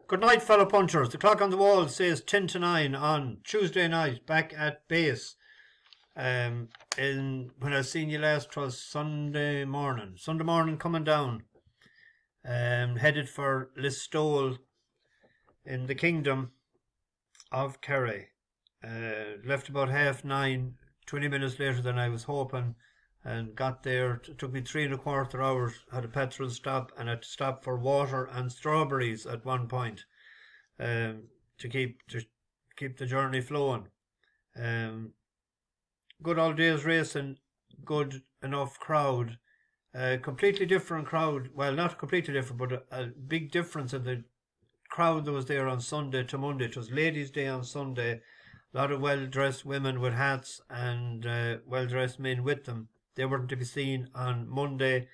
Good night, fellow punchers. The clock on the wall says 10 to 9 on Tuesday night, back at base. When I seen you last, it was Sunday morning. Sunday morning coming down. Headed for Listowel in the Kingdom of Kerry. Left about 9:30, 20 minutes later than I was hoping, and got there. It took me 3¼ hours. Had a petrol stop and had to stop for water and strawberries at one point, to keep the journey flowing. Good old days racing, good enough crowd. Completely different crowd. Well, not completely different, but a big difference in the crowd that was there on Sunday to Monday. It was Ladies' Day on Sunday. A lot of well-dressed women with hats and well-dressed men with them. They weren't to be seen on Monday.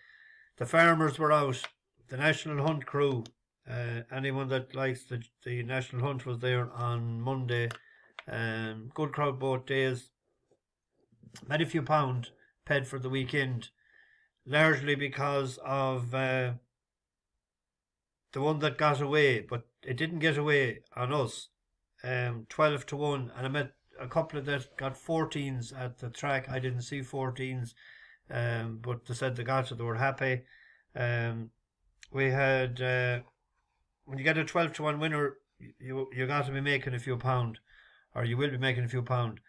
The farmers were out. The National Hunt crew. Anyone that likes the National Hunt was there on Monday. Good crowd both days. Made a few pound paid for the weekend. Largely because of the one that got away. But it didn't get away on us. 12 to 1. And I met a couple of that got 14s at the track. I didn't see 14s, but they said they got it. They were happy. We had when you get a 12 to 1 winner, you got to be making a few pound, or you will be making a few pound.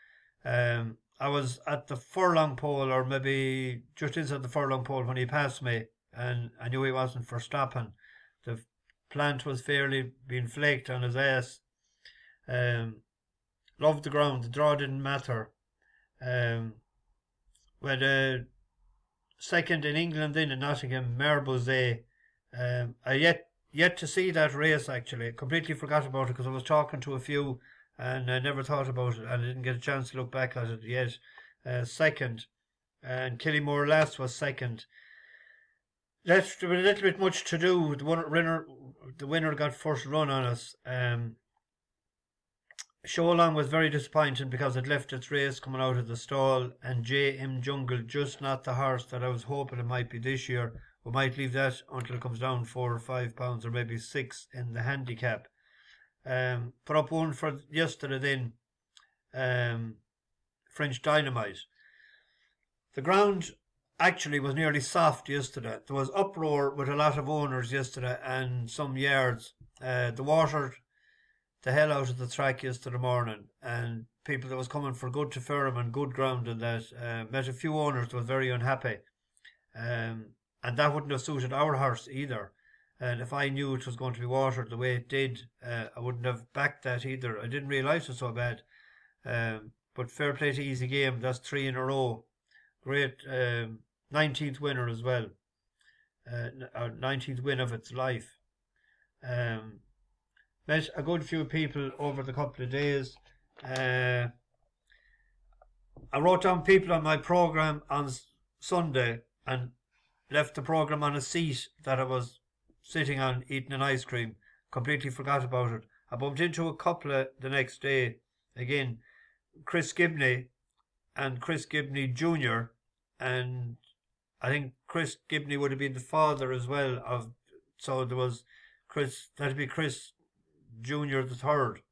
I was at the furlong pole, or maybe just inside the furlong pole, when he passed me, and I knew he wasn't for stopping. The plant was fairly being flaked on his ass. Loved the ground. The draw didn't matter. When second in England in Nottingham, Marbozet. I yet to see that race, actually. Completely forgot about it because I was talking to a few and I never thought about it, and I didn't get a chance to look back at it yet. Second, and Killymore Last was second. There was a little bit much to do. The winner got first run on us. Show Along was very disappointing because it left its race coming out of the stall, and JM Jungle just not the horse that I was hoping it might be this year. We might leave that until it comes down 4 or 5 pounds, or maybe 6 in the handicap. Put up one for yesterday then, French Dynamite. The ground actually was nearly soft yesterday. There was uproar with a lot of owners yesterday and some yards. The water the hell out of the track yesterday morning, and people that was coming for good to firm and good ground, and that met a few owners that was very unhappy, and that wouldn't have suited our horse either. And if I knew it was going to be watered the way it did, I wouldn't have backed that either. I didn't realise it was so bad. But fair play to Easy Game. That's 3 in a row. Great 19th winner as well. 19th win of its life. Met a good few people over the couple of days. I wrote down people on my programme on Sunday and left the programme on a seat that I was sitting on eating an ice cream. Completely forgot about it. I bumped into a couple the next day. Again, Chris Gibney and Chris Gibney Jr. And I think Chris Gibney would have been the father as well. So there was Chris, that'd be Chris Jr. the third.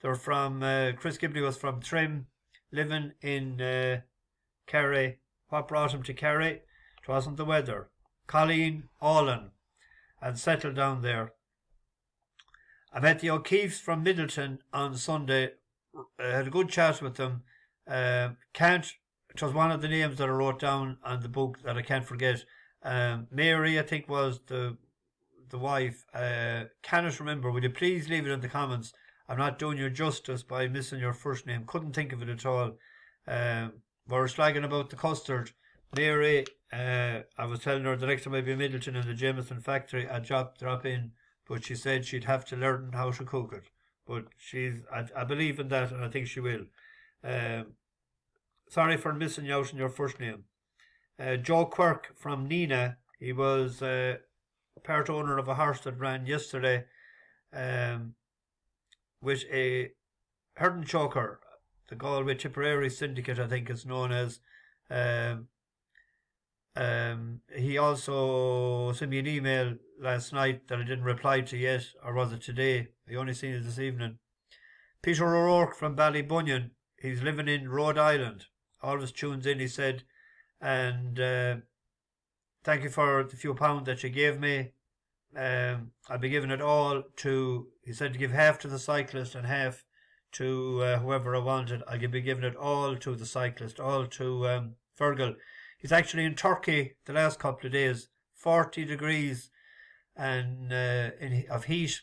They're from, Chris Gibney was from Trim, living in Kerry. What brought him to Kerry? It wasn't the weather. Colleen Allen, and settled down there. I met the O'Keefes from Middleton on Sunday. Had a good chat with them. It was one of the names that I wrote down on the book that I can't forget. Mary, I think, was the wife. Cannot remember. Would you please leave it in the comments? I'm not doing you justice by missing your first name. Couldn't think of it at all. We were slagging about the custard. Mary, I was telling her the next time I'd be in Middleton in the Jameson factory, I'd drop in, but she said she'd have to learn how to cook it. But I believe in that, and I think she will. Sorry for missing you out on your first name. Joe Quirk from Nina. He was part owner of a horse that ran yesterday with a herding choker. The Galway Tipperary Syndicate, I think it's known as. He also sent me an email last night that I didn't reply to yet, or was it today? I only seen it this evening. Peter O'Rourke from Ballybunion. He's living in Rhode Island. Always tunes in, he said. And thank you for the few pounds that you gave me. I'll be giving it all to, he said, to give half to the cyclist and half to whoever I wanted. I'll be giving it all to the cyclist, all to Fergal. He's actually in Turkey the last couple of days, 40 degrees and of heat,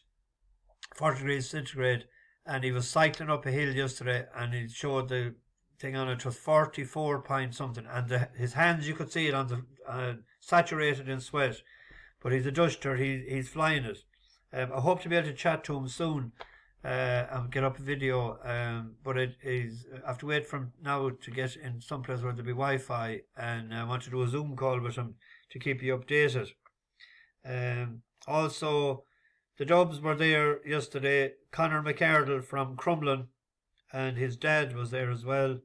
40 degrees centigrade, and he was cycling up a hill yesterday, and he showed the thing on it was 44 point something, and his hands, you could see it on the saturated in sweat. But he's a duster, he's flying it. I hope to be able to chat to him soon and get up a video, but it is, I have to wait from now to get in some place where there'll be Wi-Fi, and I want to do a Zoom call with him to keep you updated. Also, the Dubs were there yesterday. Conor McArdle from Crumlin and his dad was there as well.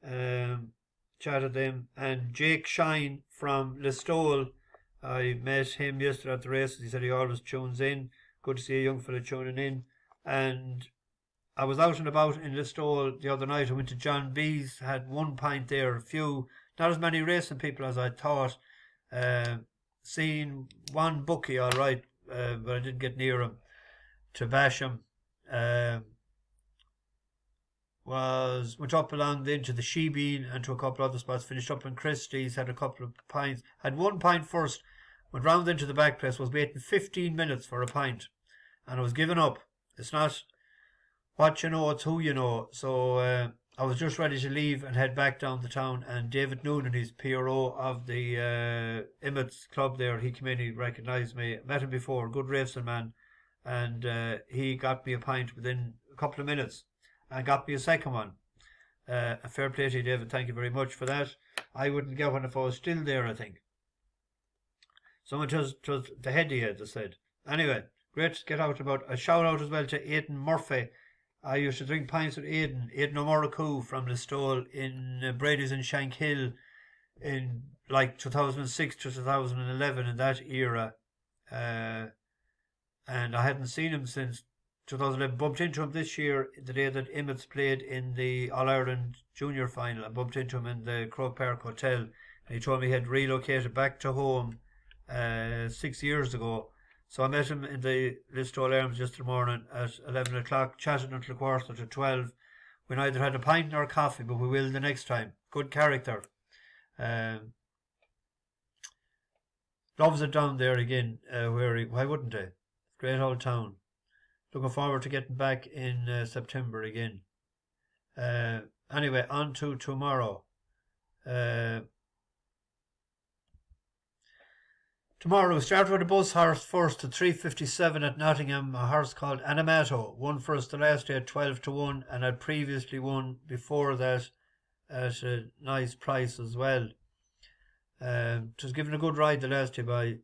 Chatted them. And Jake Shine from Listowel, I met him yesterday at the races. He said he always tunes in. Good to see a young fella tuning in. And I was out and about in Listowel the other night. I went to John B's, had 1 pint there, not as many racing people as I thought. Seen one bookie, all right, but I didn't get near him to bash him. Went up along into the Shebean and to a couple other spots, finished up in Christie's, had a couple of pints, had 1 pint first, went round into the back place, was waiting 15 minutes for a pint, and I was giving up. It's not what you know, it's who you know. So I was just ready to leave and head back down the town, and David Noonan, he's PRO of the Emmett's Club there, he came in, he recognised me, met him before, good racing man, and he got me a pint within a couple of minutes and got me a second one. A fair play to you, David, thank you very much for that. I wouldn't get one if I was still there, I think. Someone was the heady head, they said. Anyway, great to get out about. A shout out as well to Aidan Murphy. I used to drink pints with Aidan O'Moracoo from Listowel in Brady's in Shankhill in like 2006 to 2011, in that era. And I hadn't seen him since 2011. Bumped into him this year, the day that Emmett's played in the All-Ireland Junior Final. I bumped into him in the Croke Park Hotel, and he told me he had relocated back to home 6 years ago. So I met him in the Listowel Arms yesterday morning at 11 o'clock, chatted until 11:45. We neither had a pint nor coffee, but we will the next time. Good character. Loves it down there again. Why wouldn't they? Great old town. Looking forward to getting back in September again. Anyway, on to tomorrow. Tomorrow we start with a bus horse first at 3:57 at Nottingham, a horse called Animato. Won for us the last day at 12-1 and had previously won before that at a nice price as well. It was given a good ride the last day by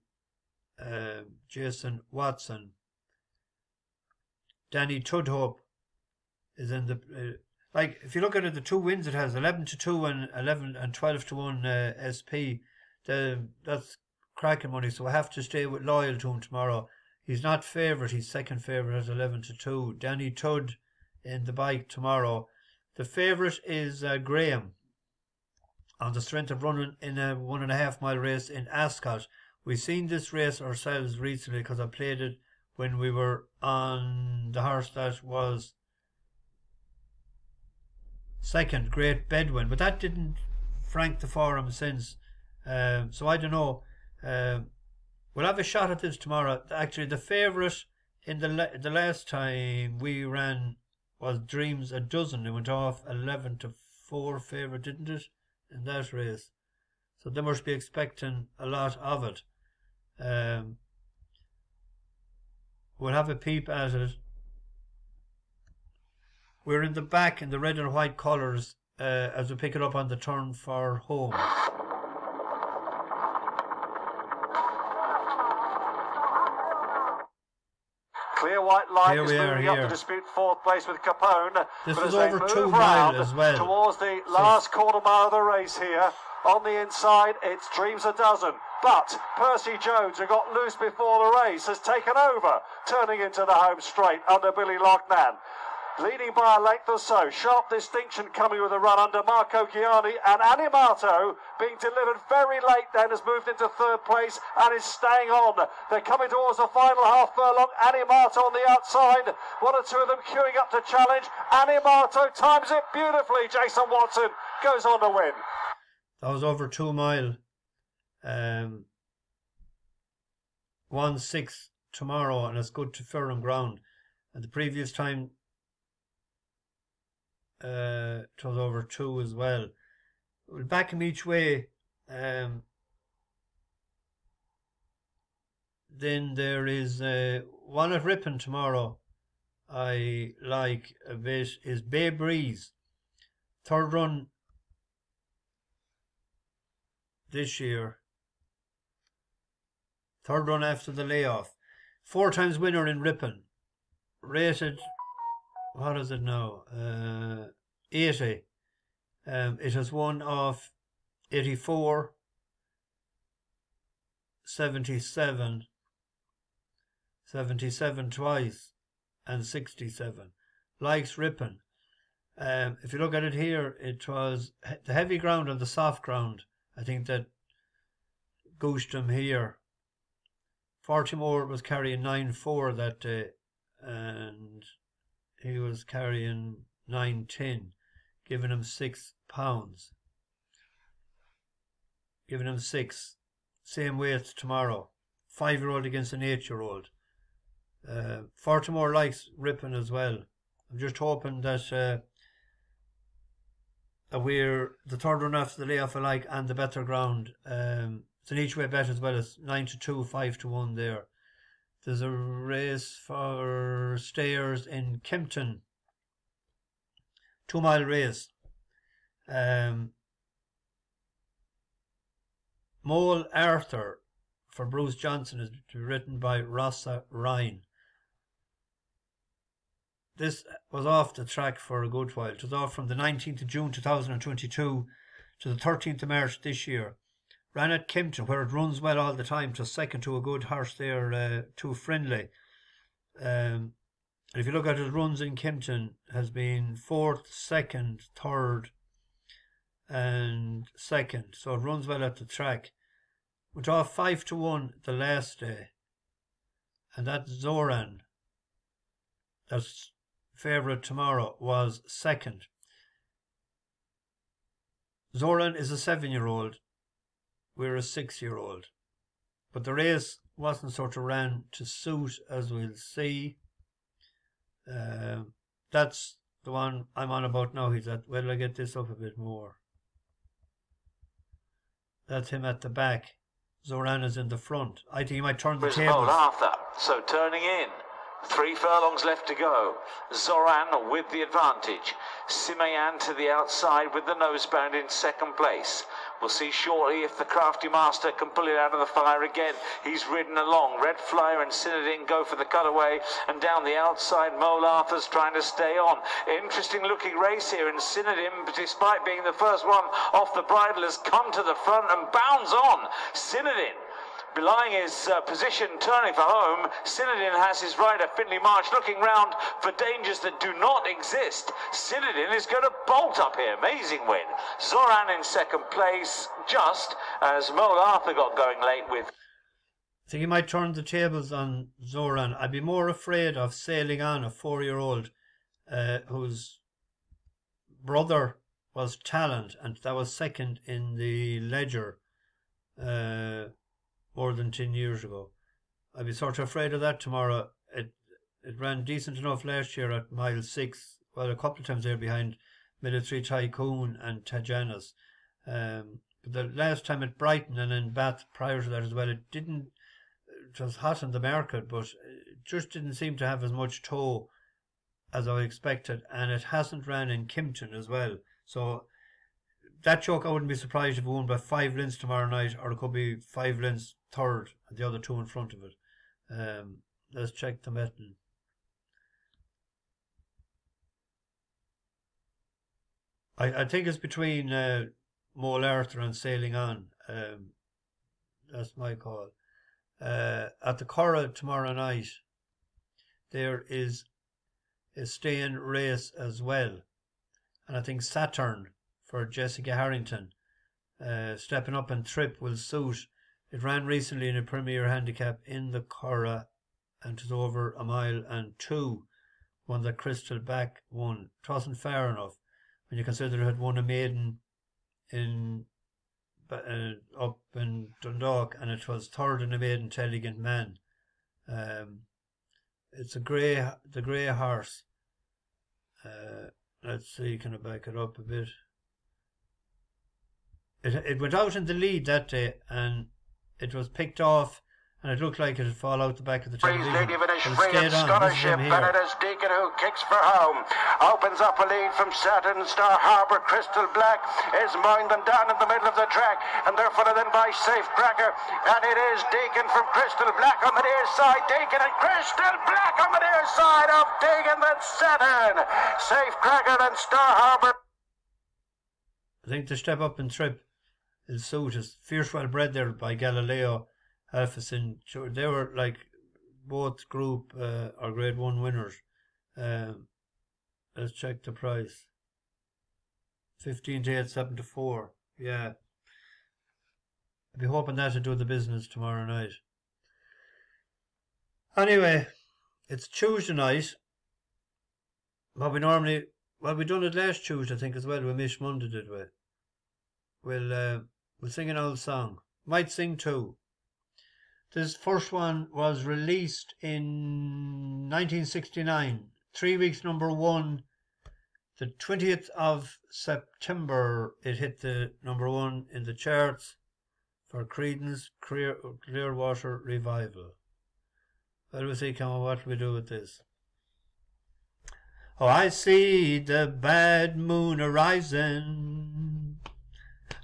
Jason Watson. Danny Tudhope is in the... if you look at it, the 2 wins it has, 11-2 and 11 and 12-1 SP. That's cracking money, so I have to stay loyal to him tomorrow. He's not favourite, he's second favourite at 11-2. Danny Tudd in the bike tomorrow. The favourite is Graham, on the strength of running in a 1.5 mile race in Ascot. We've seen this race ourselves recently because I played it when we were on the horse that was second, Great Bedouin, but that didn't frank the forum since. So I don't know. We'll have a shot at this tomorrow. Actually, the favourite in the last time we ran was Dreams a Dozen. It went off 11-4 favourite, didn't it, in that race? So they must be expecting a lot of it. We'll have a peep at it. We're in the back in the red and white colours as we pick it up on the turn for home. Clear wide. Bright Light Here is we are moving up here. to dispute fourth place with Capone. This but was as they over move 2 round miles as well. towards the last quarter mile of the race here, on the inside, it's Dreams a Dozen. But Percy Jones, who got loose before the race, has taken over, turning into the home straight under Billy Loughnane. Leading by a length or so. Sharp Distinction coming with a run under Marco Chiani, and Animato being delivered very late then has moved into third place and is staying on. They're coming towards the final half furlong. Animato on the outside. One or two of them queuing up to challenge. Animato times it beautifully. Jason Watson goes on to win. That was over 2 mile. 1-6 tomorrow, and it's good to firm ground. And the previous time it was over 2 as well. We'll back him each way. Then there is one at Ripon tomorrow I like a bit, is Bay Breeze. Third run this year. Third run after the layoff. 4 times winner in Ripon. Rated, what is it now? 80. It has won off 84, 77, 77 twice, and 67. Likes Ripon. If you look at it here, it was the heavy ground and the soft ground. I think that goosed him here. Fortimore was carrying 9.4 that day, and he was carrying 9.10, giving him £6. Giving him 6. Same weight tomorrow. 5-year-old against an 8-year-old. Fortimore likes Ripon as well. I'm just hoping that we're the third run after the layoff I like, and the better ground. It's an each way bet as well. It's 9-2, 5-1 there. There's a race for stayers in Kempton. 2 mile race. Mole Arthur for Bruce Johnson is written by Rossa Ryan. This was off the track for a good while. It was off from the 19th of June 2022 to the 13th of March this year. Ran at Kempton, where it runs well all the time, to second to a good horse there, Too Friendly. And if you look at his runs in Kempton, has been 4th, 2nd, 3rd, and 2nd. So it runs well at the track. Went off 5-1 the last day. And that Zoran, that's favourite tomorrow, was 2nd. Zoran is a 7-year-old. We're a 6-year-old. But the race wasn't sort of ran to suit, as we'll see. That's the one I'm on about now. He's at, where do I get this up a bit more? That's him at the back. Zoran is in the front. I think he might turn the tables. Arthur, so turning in. 3 furlongs left to go. Zoran with the advantage. Simeyan to the outside with the nosebound in 2nd place. We'll see shortly if the crafty master can pull it out of the fire again. He's ridden along. Red Flyer and Synodin go for the cutaway, and down the outside Mole Arthur's trying to stay on. Interesting looking race here, and Synodin, despite being the first one off the bridle, has come to the front and bounds on. Synodin, belying his position, turning for home. Synodin has his rider, Finley March, looking round for dangers that do not exist. Synodin is going to bolt up here. Amazing win. Zoran in 2nd place, just as Mole Arthur got going late with. I think he might turn the tables on Zoran. I'd be more afraid of Sailing On, a 4-year-old whose brother was Talent, and that was 2nd in the Ledger more than 10 years ago. I'd be sort of afraid of that tomorrow. It ran decent enough last year at mile 6. Well, a couple of times there behind Military Tycoon and Tajanas. But the last time at Brighton and in Bath prior to that as well, it was hot in the market, but it just didn't seem to have as much toe as I expected. And it hasn't ran in Kempton as well. So that joke, I wouldn't be surprised if it won by 5 lengths tomorrow night, or it could be 5 lengths third and the other 2 in front of it. Let's check the betting. I think it's between Moel Arthur and Sailing On. That's my call. At the Curragh tomorrow night, there is a staying race as well. And I think Saturn for Jessica Harrington. Stepping Up and Trip will suit. It ran recently in a Premier Handicap in the Curragh and it was over 1.2 miles. One that Crystal Black won. It wasn't fair enough when you consider it had won a maiden in up in Dundalk, and it was third in a maiden to Elegant Man. It's the grey horse. Let's see, can I back it up a bit? It went out in the lead that day, and it was picked off. And it looked like it would fall out the back of the television. Lady Vinish free and scholarship, and it is Deacon who kicks for home. Opens up a lead from Saturn Star Harbour. Crystal Black is mowing them down in the middle of the track, and they're followed in by Safe Cracker. And it is Deacon from Crystal Black on the near side. Deacon and Crystal Black on the near side of Deacon, then Saturn. Safe Cracker and Star Harbour. I think the Step Up and Trip is suit is fierce well bred there by Galileo. Alphasin, they were like both group or grade 1 winners. Let's check the price. 15 to 8, 7 to 4. Yeah. I'll be hoping that to do the business tomorrow night. Anyway, it's Tuesday night. But we done it last Tuesday, I think, as well. We missed Monday, did we? We'll sing an old song. Might sing two. This first one was released in 1969. 3 weeks number 1. The 20th of September, it hit the number 1 in the charts for Creedence Clearwater Revival. What do we think, what do we do with this? Oh, I see the bad moon arising.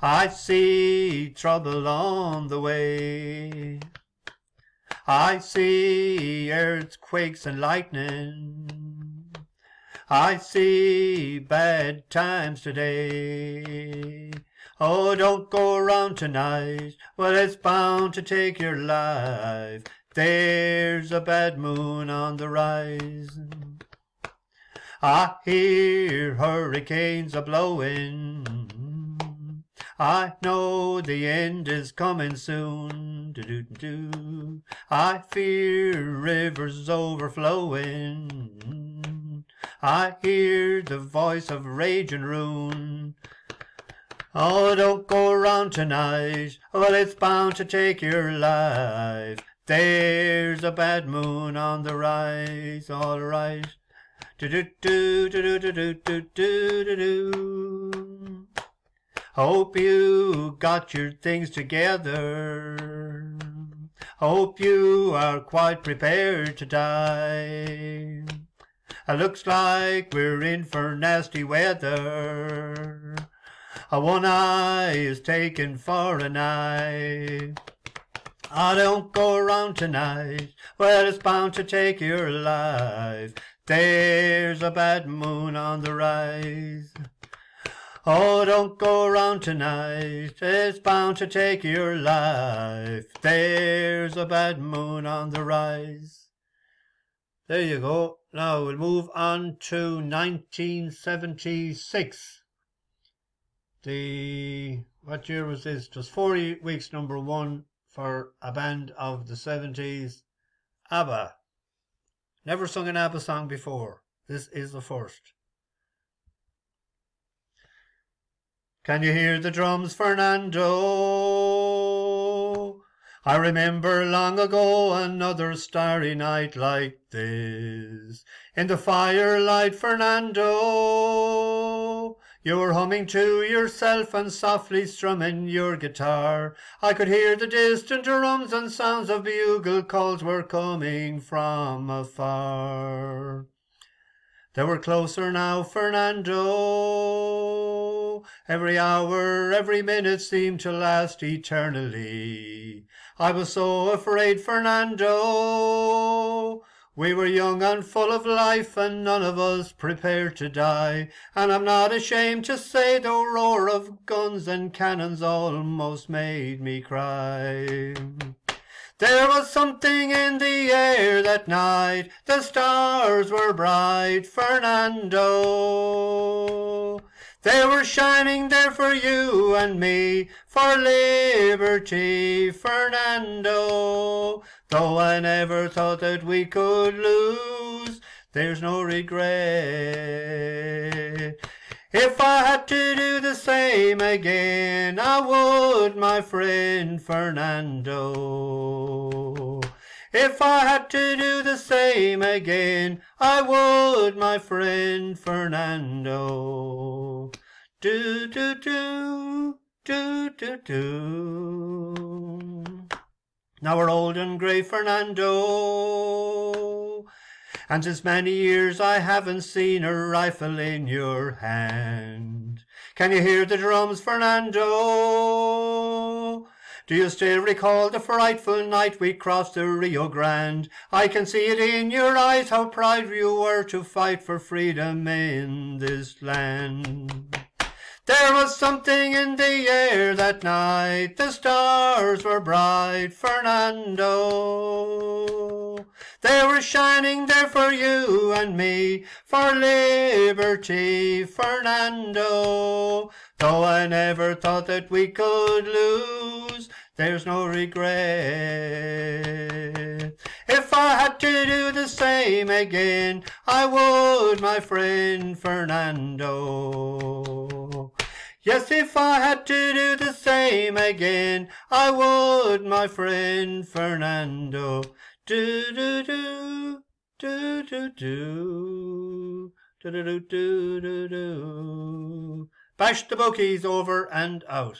I see trouble on the way. I see earthquakes and lightning. I see bad times today. Oh, don't go around tonight. Well, it's bound to take your life. There's a bad moon on the rise. I hear hurricanes a-blowing. I know the end is coming soon. Do-do-do. I fear rivers overflowing. I hear the voice of rage and ruin. Oh, don't go around tonight. Well, it's bound to take your life. There's a bad moon on the rise. All right. Do-do-do-do-do-do-do-do-do. Hope you got your things together. Hope you are quite prepared to die. It looks like we're in for nasty weather. One eye is taken for an eye. I don't go around tonight. Well, it's bound to take your life. There's a bad moon on the rise. Oh, don't go around tonight, it's bound to take your life. There's a bad moon on the rise. There you go. Now we'll move on to 1976. What year was this? It was 4 weeks number 1 for a band of the 70s. ABBA. Never sung an ABBA song before. This is the first. Can you hear the drums, Fernando? I remember long ago another starry night like this. In the firelight, Fernando, you were humming to yourself and softly strumming your guitar. I could hear the distant drums and sounds of bugle calls were coming from afar. They were closer now, Fernando. Every hour, every minute seemed to last eternally. I was so afraid, Fernando. We were young and full of life, and none of us prepared to die. And I'm not ashamed to say the roar of guns and cannons almost made me cry. There was something in the air that night, the stars were bright, Fernando. They were shining there for you and me, for liberty, Fernando. Though I never thought that we could lose, there's no regret. If I had to do the same again, I would, my friend Fernando. If I had to do the same again, I would, my friend Fernando. Do, do, do, do, do, do. Now we're old and grey, Fernando, and since many years I haven't seen a rifle in your hand. Can you hear the drums, Fernando? Do you still recall the frightful night we crossed the Rio Grande? I can see it in your eyes how proud you were to fight for freedom in this land. There was something in the air that night, the stars were bright, Fernando. They were shining there for you and me, for liberty, Fernando. Though I never thought that we could lose, there's no regret. If I had to do the same again, I would, my friend Fernando. Yes, if I had to do the same again, I would, my friend Fernando. Do do do do do do do do do do do. Bash the bookies, over and out.